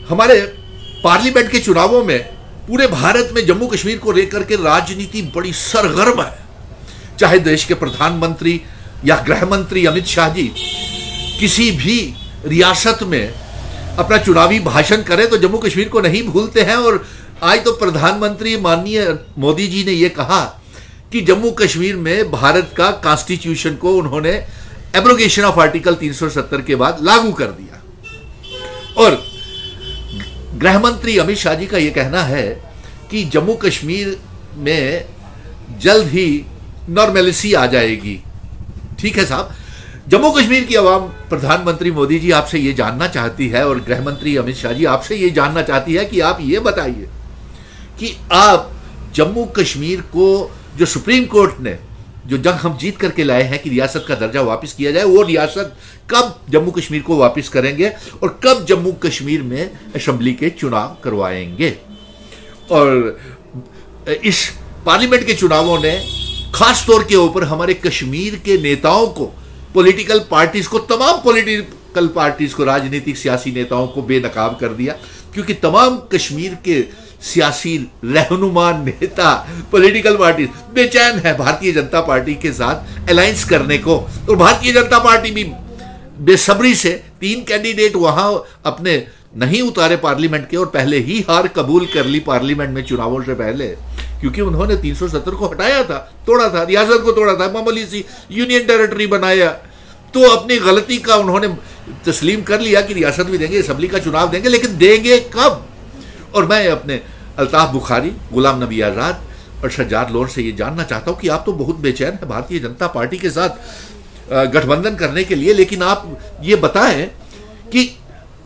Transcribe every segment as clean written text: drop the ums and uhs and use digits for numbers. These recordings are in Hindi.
हमारे पार्लियामेंट के चुनावों में पूरे भारत में जम्मू कश्मीर को लेकर के राजनीति बड़ी सरगर्म है। चाहे देश के प्रधानमंत्री या गृह मंत्री अमित शाह जी किसी भी रियासत में अपना चुनावी भाषण करें तो जम्मू कश्मीर को नहीं भूलते हैं। और आज तो प्रधानमंत्री माननीय मोदी जी ने यह कहा कि जम्मू कश्मीर में भारत का कॉन्स्टिट्यूशन को उन्होंने एब्रोगेशन ऑफ आर्टिकल 370 के बाद लागू कर दिया। और गृह मंत्री अमित शाह जी का यह कहना है कि जम्मू कश्मीर में जल्द ही नॉर्मेलिसी आ जाएगी। ठीक है साहब, जम्मू कश्मीर की आवाम प्रधानमंत्री मोदी जी आपसे ये जानना चाहती है और गृह मंत्री अमित शाह जी आपसे ये जानना चाहती है कि आप ये बताइए कि आप जम्मू कश्मीर को जो सुप्रीम कोर्ट ने जो जंग हम जीत करके लाए हैं कि रियासत का दर्जा वापस किया जाए, वो रियासत कब जम्मू कश्मीर को वापस करेंगे और कब जम्मू कश्मीर में असेंबली के चुनाव करवाएंगे। और इस पार्लियामेंट के चुनावों ने खास तौर के ऊपर हमारे कश्मीर के नेताओं को, पॉलिटिकल पार्टीज को, तमाम पॉलिटिकल पार्टीज को, राजनीतिक सियासी नेताओं को बेनकाब कर दिया, क्योंकि तमाम कश्मीर के सियासी रहनुमा, नेता, पॉलिटिकल पार्टी बेचैन है भारतीय जनता पार्टी के साथ अलायंस करने को। और भारतीय जनता पार्टी भी बेसब्री से 3 कैंडिडेट वहां अपने नहीं उतारे पार्लियामेंट के और पहले ही हार कबूल कर ली पार्लियामेंट में चुनावों से पहले, क्योंकि उन्होंने 370 को हटाया था, तोड़ा था, रियासत को तोड़ा था, मामूली सी यूनियन टेरिटरी बनाया। तो अपनी गलती का उन्होंने तस्लीम कर लिया कि रियासत भी देंगे, असेंबली का चुनाव देंगे, लेकिन देंगे कब। और मैं अपने अल्ताफ बुखारी, गुलाम नबी आज़ाद और सज्जाद लोन से ये जानना चाहता हूं कि आप तो बहुत बेचैन है भारतीय जनता पार्टी के साथ गठबंधन करने के लिए, लेकिन आप ये बताएं कि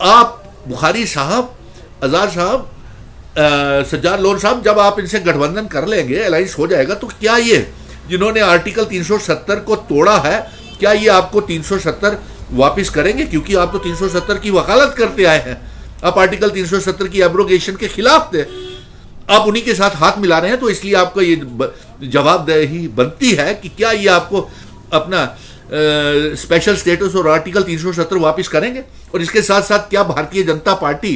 आप बुखारी साहब, आज़ाद साहब, सज्जाद लोन साहब, जब आप इनसे गठबंधन कर लेंगे, अलायंस हो जाएगा, तो क्या ये जिन्होंने आर्टिकल 370 को तोड़ा है, क्या ये आपको 370 वापस करेंगे? क्योंकि आप तो 370 की वकालत करते आए हैं, आप आर्टिकल 370 की एब्रोगेशन के खिलाफ थे, आप उन्हीं के साथ हाथ मिला रहे हैं। तो इसलिए आपको ये जवाबदेही बनती है कि क्या ये आपको अपना स्पेशल स्टेटस और आर्टिकल 370 वापस करेंगे। और इसके साथ साथ क्या भारतीय जनता पार्टी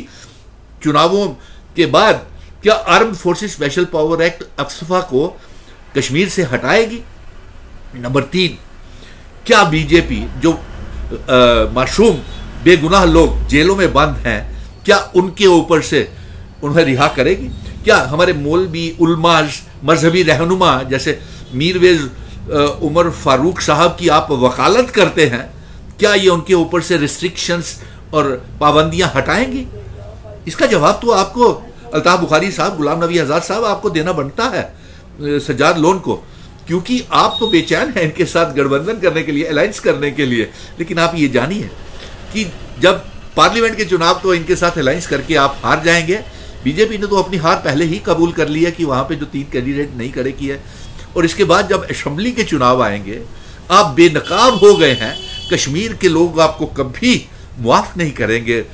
चुनावों के बाद क्या armed forces special power act AFSPA को कश्मीर से हटाएगी? नंबर 3, क्या बीजेपी जो मासूम बेगुनाह लोग जेलों में बंद हैं, क्या उनके ऊपर से उन्हें रिहा करेगी? क्या हमारे मौलवी, उलमा, मजहबी रहनुमा जैसे मीरवेज उमर फारूक साहब की आप वकालत करते हैं, क्या ये उनके ऊपर से रिस्ट्रिक्शंस और पाबंदियां हटाएंगी? इसका जवाब तो आपको अल्ताफ बुखारी साहब, गुलाम नबी आज़ाद साहब, आपको देना बनता है सज्जाद लोन को, क्योंकि आप तो बेचैन हैं इनके साथ गठबंधन करने के लिए, अलायंस करने के लिए। लेकिन आप ये जानिए कि जब पार्लियामेंट के चुनाव तो इनके साथ अलायंस करके आप हार जाएंगे। बीजेपी ने तो अपनी हार पहले ही कबूल कर लिया कि वहां पे जो 3 कैंडिडेट नहीं खड़े किए। और इसके बाद जब असेंबली के चुनाव आएंगे, आप बेनकाब हो गए हैं, कश्मीर के लोग आपको कभी माफ नहीं करेंगे।